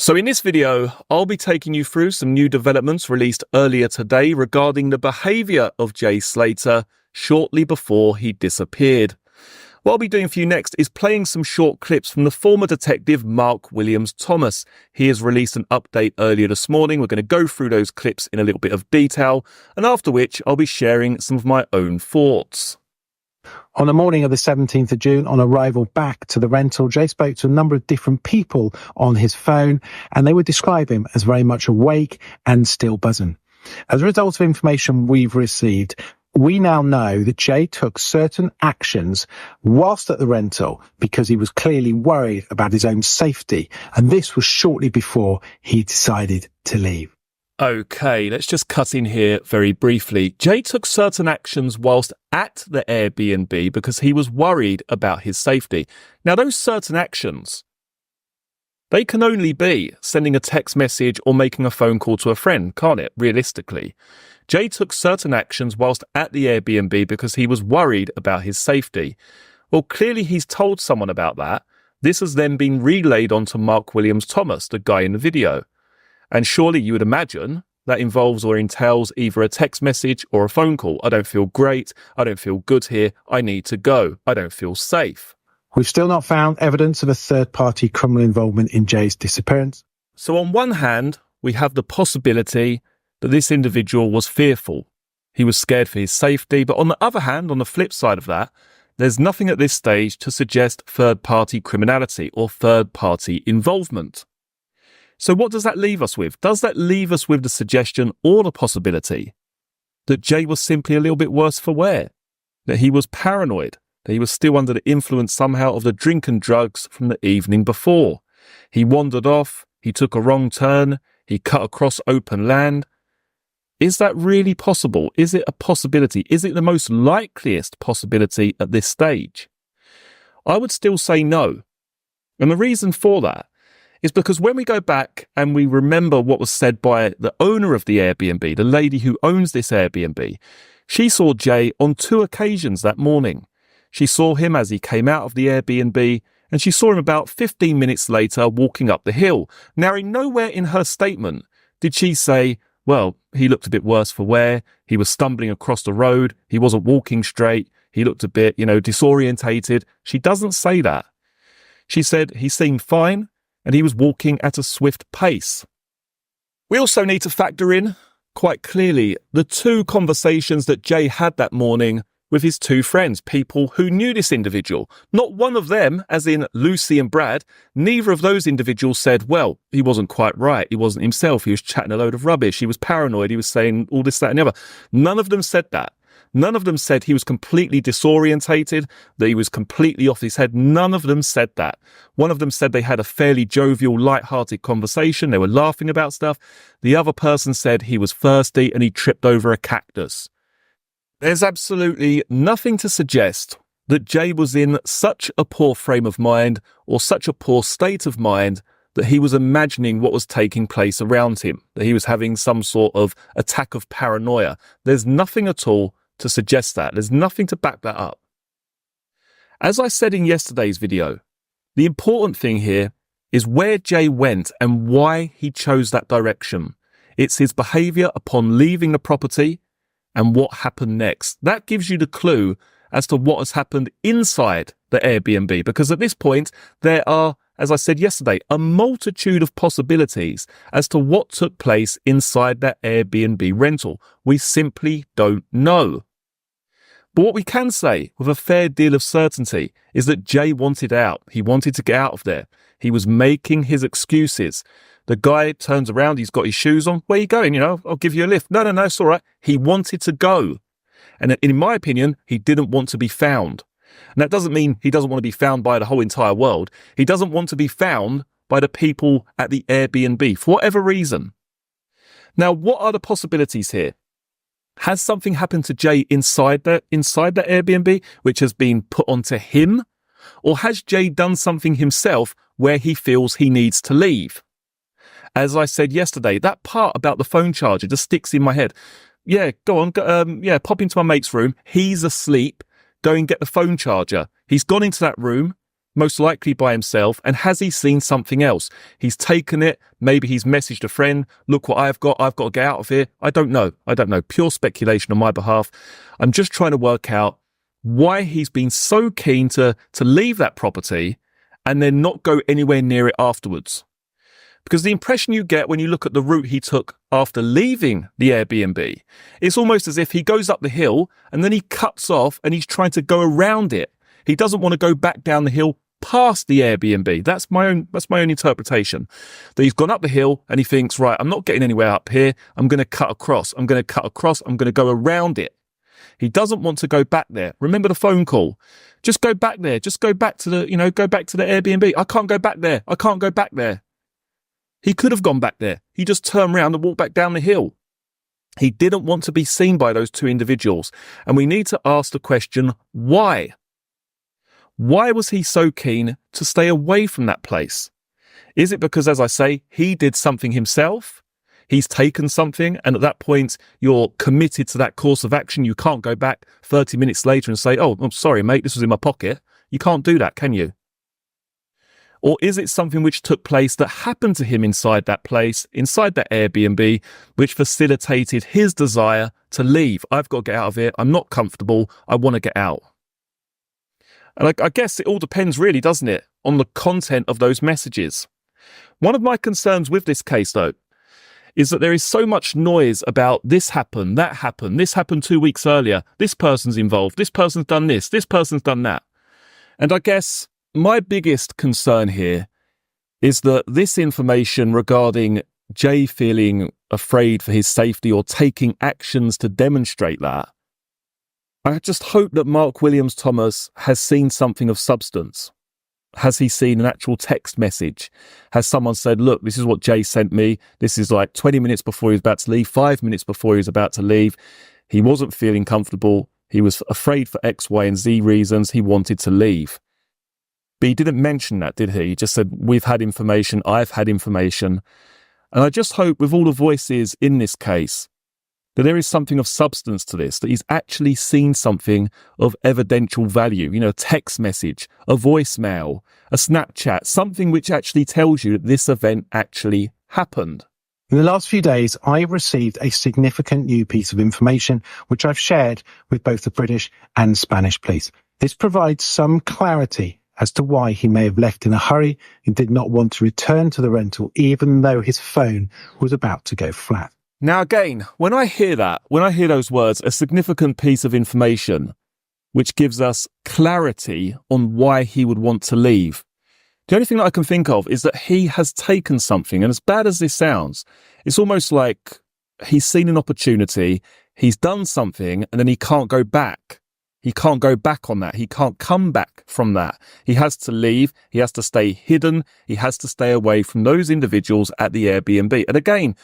So in this video, I'll be taking you through some new developments released earlier today regarding the behaviour of Jay Slater shortly before he disappeared. What I'll be doing for you next is playing some short clips from the former detective Mark Williams Thomas. He has released an update earlier this morning. We're going to go through those clips in a little bit of detail, and after which I'll be sharing some of my own thoughts. On the morning of the 17th of June, on arrival back to the rental, Jay spoke to a number of different people on his phone, and they would describe him as very much awake and still buzzing. As a result of information we've received, we now know that Jay took certain actions whilst at the rental because he was clearly worried about his own safety, and this was shortly before he decided to leave. Okay, let's just cut in here very briefly. Jay took certain actions whilst at the Airbnb because he was worried about his safety. Now, those certain actions, they can only be sending a text message or making a phone call to a friend, can't it, realistically? Jay took certain actions whilst at the Airbnb because he was worried about his safety. Well, clearly he's told someone about that. This has then been relayed onto Mark Williams Thomas, the guy in the video. And surely you would imagine that involves or entails either a text message or a phone call. I don't feel great. I don't feel good here. I need to go. I don't feel safe. We've still not found evidence of a third-party criminal involvement in Jay's disappearance. So on one hand, we have the possibility that this individual was fearful. He was scared for his safety. But on the other hand, on the flip side of that, there's nothing at this stage to suggest third-party criminality or third-party involvement. So what does that leave us with? Does that leave us with the suggestion or the possibility that Jay was simply a little bit worse for wear? That he was paranoid? That he was still under the influence somehow of the drink and drugs from the evening before? He wandered off, he took a wrong turn, he cut across open land. Is that really possible? Is it a possibility? Is it the most likeliest possibility at this stage? I would still say no. And the reason for that is because when we go back and we remember what was said by the owner of the Airbnb, the lady who owns this Airbnb, she saw Jay on 2 occasions that morning. She saw him as he came out of the Airbnb, and she saw him about 15 minutes later walking up the hill. Now, in nowhere in her statement did she say, well, he looked a bit worse for wear, he was stumbling across the road, he wasn't walking straight, he looked a bit, disorientated. She doesn't say that. She said he seemed fine, and he was walking at a swift pace. We also need to factor in, quite clearly, the 2 conversations that Jay had that morning with his 2 friends, people who knew this individual. Not one of them, as in Lucy and Brad, neither of those individuals said, well, he wasn't quite right, he wasn't himself, he was chatting a load of rubbish, he was paranoid, he was saying all this, that and the other. None of them said that. None of them said he was completely disorientated, that he was completely off his head. None of them said that. One of them said they had a fairly jovial, light-hearted conversation. They were laughing about stuff. The other person said he was thirsty and he tripped over a cactus. There's absolutely nothing to suggest that Jay was in such a poor frame of mind or such a poor state of mind that he was imagining what was taking place around him, that he was having some sort of attack of paranoia. There's nothing at all to suggest that. There's nothing to back that up. As I said in yesterday's video, the important thing here is where Jay went and why he chose that direction. It's his behaviour upon leaving the property and what happened next. That gives you the clue as to what has happened inside the Airbnb, because at this point there are, as I said yesterday, a multitude of possibilities as to what took place inside that Airbnb rental. We simply don't know. But what we can say with a fair deal of certainty is that Jay wanted out. He wanted to get out of there. He was making his excuses. The guy turns around, he's got his shoes on. Where are you going? I'll give you a lift. No, it's all right. He wanted to go. And in my opinion, he didn't want to be found. And that doesn't mean he doesn't want to be found by the whole entire world. He doesn't want to be found by the people at the Airbnb for whatever reason. Now, what are the possibilities here? Has something happened to Jay inside the Airbnb which has been put onto him? Or has Jay done something himself where he feels he needs to leave? As I said yesterday, that part about the phone charger just sticks in my head. Yeah, go on. Pop into my mate's room. He's asleep. Go and get the phone charger. He's gone into that room. most likely by himself, and has he seen something else? He's taken it, maybe he's messaged a friend, look what I've got to get out of here. I don't know. Pure speculation on my behalf. I'm just trying to work out why he's been so keen to leave that property and then not go anywhere near it afterwards. Because the impression you get when you look at the route he took after leaving the Airbnb, it's almost as if he goes up the hill and then he cuts off and he's trying to go around it. He doesn't want to go back down the hill past the Airbnb. That's my own interpretation. That he's gone up the hill and he thinks, right, I'm not getting anywhere up here. I'm going to cut across. I'm going to go around it. He doesn't want to go back there. Remember the phone call. Just go back there. Just go back to the Airbnb. I can't go back there. He could have gone back there. He just turned around and walked back down the hill. He didn't want to be seen by those two individuals. And we need to ask the question, why? Why was he so keen to stay away from that place? Is it because, as I say, he did something himself? He's taken something, and at that point, you're committed to that course of action. You can't go back 30 minutes later and say, oh, I'm sorry, mate, this was in my pocket. You can't do that, can you? Or is it something which took place that happened to him inside that place, inside that Airbnb, which facilitated his desire to leave? I've got to get out of here. I'm not comfortable. I want to get out. And I guess it all depends really, doesn't it, on the content of those messages. One of my concerns with this case, though, is that there is so much noise about this happened, that happened, this happened 2 weeks earlier, this person's involved, this person's done this person's done that. And I guess my biggest concern here is that this information regarding Jay feeling afraid for his safety or taking actions to demonstrate that, I just hope that Mark Williams Thomas has seen something of substance. Has he seen an actual text message? Has someone said, look, this is what Jay sent me. This is like 20 minutes before he was about to leave, 5 minutes before he was about to leave. He wasn't feeling comfortable. He was afraid for X, Y, and Z reasons. He wanted to leave. But he didn't mention that, did he? He just said, we've had information, I've had information. And I just hope with all the voices in this case, that there is something of substance to this, that he's actually seen something of evidential value, a text message, a voicemail, a Snapchat, something which actually tells you that this event actually happened. In the last few days, I've received a significant new piece of information, which I've shared with both the British and Spanish police. This provides some clarity as to why he may have left in a hurry and did not want to return to the rental, even though his phone was about to go flat. Now, again, when I hear those words, a significant piece of information, which gives us clarity on why he would want to leave, the only thing that I can think of is that he has taken something. And as bad as this sounds, it's almost like he's seen an opportunity, he's done something, and then he can't go back. He can't go back on that. He can't come back from that. He has to leave. He has to stay hidden. He has to stay away from those individuals at the Airbnb. And again,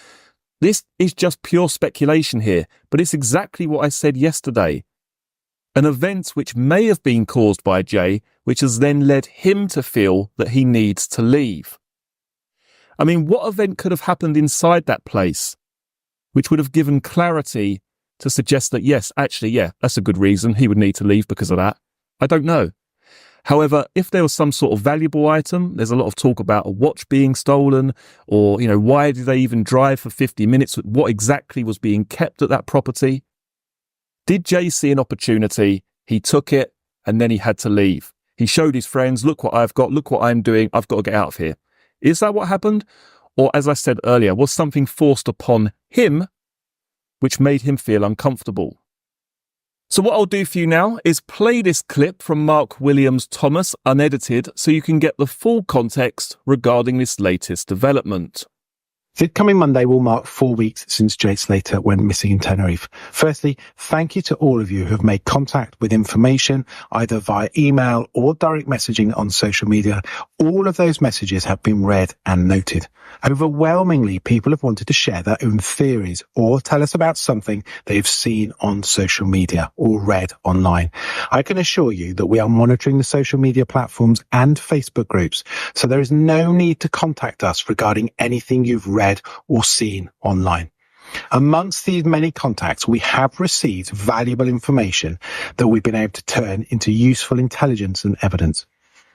this is just pure speculation here, but it's exactly what I said yesterday. An event which may have been caused by Jay, which has then led him to feel that he needs to leave. I mean, what event could have happened inside that place, which would have given clarity to suggest that, yes, actually, yeah, that's a good reason he would need to leave because of that? I don't know. However, if there was some sort of valuable item, there's a lot of talk about a watch being stolen, or, why did they even drive for 50 minutes? What exactly was being kept at that property? Did Jay see an opportunity? He took it, and then he had to leave. He showed his friends, look what I've got, look what I'm doing, I've got to get out of here. Is that what happened? Or, as I said earlier, was something forced upon him which made him feel uncomfortable? So what I'll do for you now is play this clip from Mark Williams Thomas unedited so you can get the full context regarding this latest development. The coming Monday will mark 4 weeks since Jay Slater went missing in Tenerife. Firstly, thank you to all of you who have made contact with information, either via email or direct messaging on social media. All of those messages have been read and noted. Overwhelmingly, people have wanted to share their own theories or tell us about something they've seen on social media or read online. I can assure you that we are monitoring the social media platforms and Facebook groups, so there is no need to contact us regarding anything you've read or seen online. Amongst these many contacts, we have received valuable information that we've been able to turn into useful intelligence and evidence.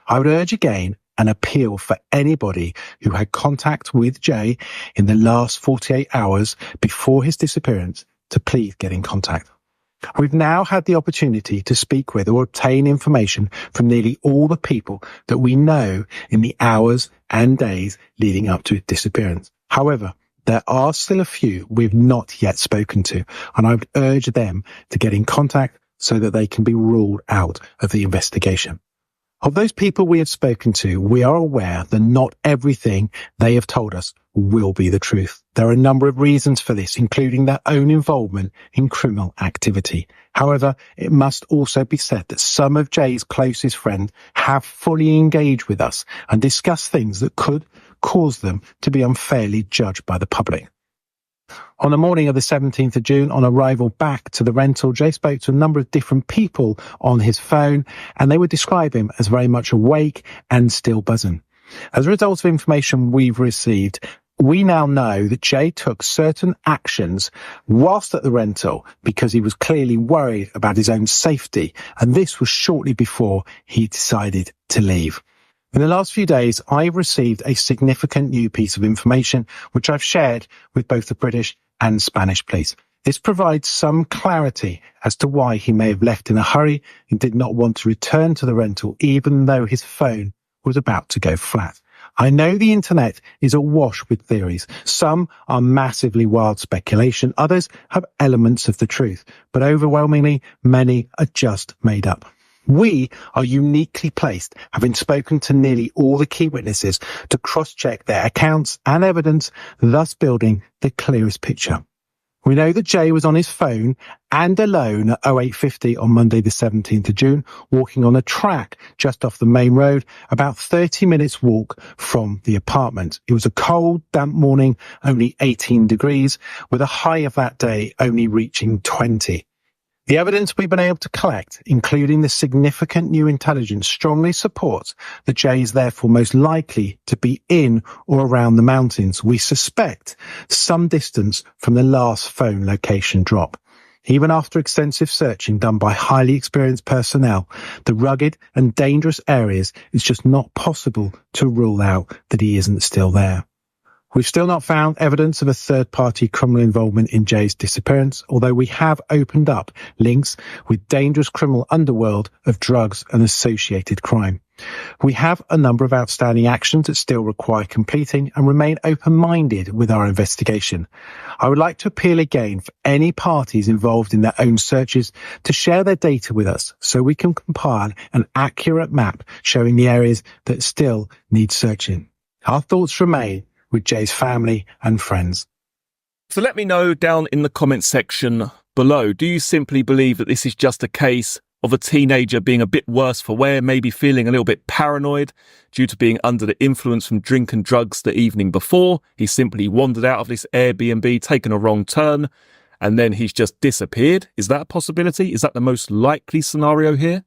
I would urge again an appeal for anybody who had contact with Jay in the last 48 hours before his disappearance to please get in contact. We've now had the opportunity to speak with or obtain information from nearly all the people that we know in the hours and days leading up to his disappearance. However, there are still a few we've not yet spoken to, and I would urge them to get in contact so that they can be ruled out of the investigation. Of those people we have spoken to, we are aware that not everything they have told us will be the truth. There are a number of reasons for this, including their own involvement in criminal activity. However, it must also be said that some of Jay's closest friends have fully engaged with us and discussed things that could cause them to be unfairly judged by the public. On the morning of the 17th of June, on arrival back to the rental, Jay spoke to a number of different people on his phone, and they would describe him as very much awake and still buzzing. As a result of information we've received, we now know that Jay took certain actions whilst at the rental because he was clearly worried about his own safety, and this was shortly before he decided to leave. In the last few days, I've received a significant new piece of information, which I've shared with both the British and Spanish police. This provides some clarity as to why he may have left in a hurry and did not want to return to the rental, even though his phone was about to go flat. I know the internet is awash with theories. Some are massively wild speculation. Others have elements of the truth, but overwhelmingly, many are just made up. We are uniquely placed, having spoken to nearly all the key witnesses, to cross-check their accounts and evidence, thus building the clearest picture. We know that Jay was on his phone and alone at 08:50 on Monday the 17th of June, walking on a track just off the main road, about 30 minutes walk from the apartment. It was a cold, damp morning, only 18 degrees, with a high of that day only reaching 20. The evidence we've been able to collect, including the significant new intelligence, strongly supports that Jay is therefore most likely to be in or around the mountains. We suspect some distance from the last phone location drop. Even after extensive searching done by highly experienced personnel, the rugged and dangerous areas, it's just not possible to rule out that he isn't still there. We've still not found evidence of a third-party criminal involvement in Jay's disappearance, although we have opened up links with dangerous criminal underworld of drugs and associated crime. We have a number of outstanding actions that still require completing and remain open-minded with our investigation. I would like to appeal again for any parties involved in their own searches to share their data with us so we can compile an accurate map showing the areas that still need searching. Our thoughts remain with Jay's family and friends. So let me know down in the comments section below, do you simply believe that this is just a case of a teenager being a bit worse for wear, maybe feeling a little bit paranoid due to being under the influence from drink and drugs the evening before? He simply wandered out of this Airbnb, taken a wrong turn, and then he's just disappeared. Is that a possibility? Is that the most likely scenario here?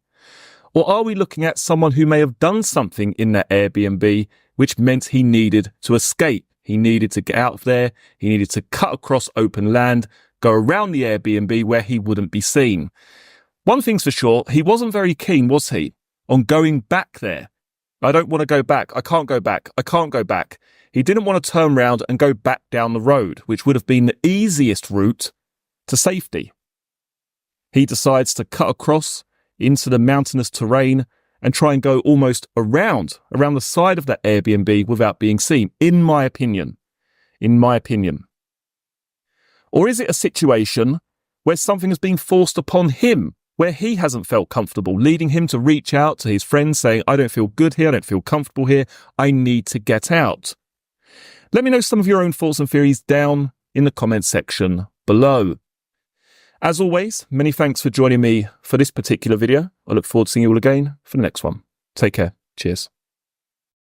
Or are we looking at someone who may have done something in that Airbnb which meant he needed to escape? He needed to get out of there. He needed to cut across open land, go around the Airbnb where he wouldn't be seen. One thing's for sure, he wasn't very keen, was he, on going back there? I don't want to go back. I can't go back. I can't go back. He didn't want to turn round and go back down the road, which would have been the easiest route to safety. He decides to cut across into the mountainous terrain and try and go almost around the side of that Airbnb without being seen, in my opinion. Or is it a situation where something has been forced upon him, where he hasn't felt comfortable, leading him to reach out to his friends saying, I don't feel good here, I don't feel comfortable here, I need to get out? Let me know some of your own thoughts and theories down in the comments section below. As always, many thanks for joining me for this particular video. I look forward to seeing you all again for the next one. Take care. Cheers.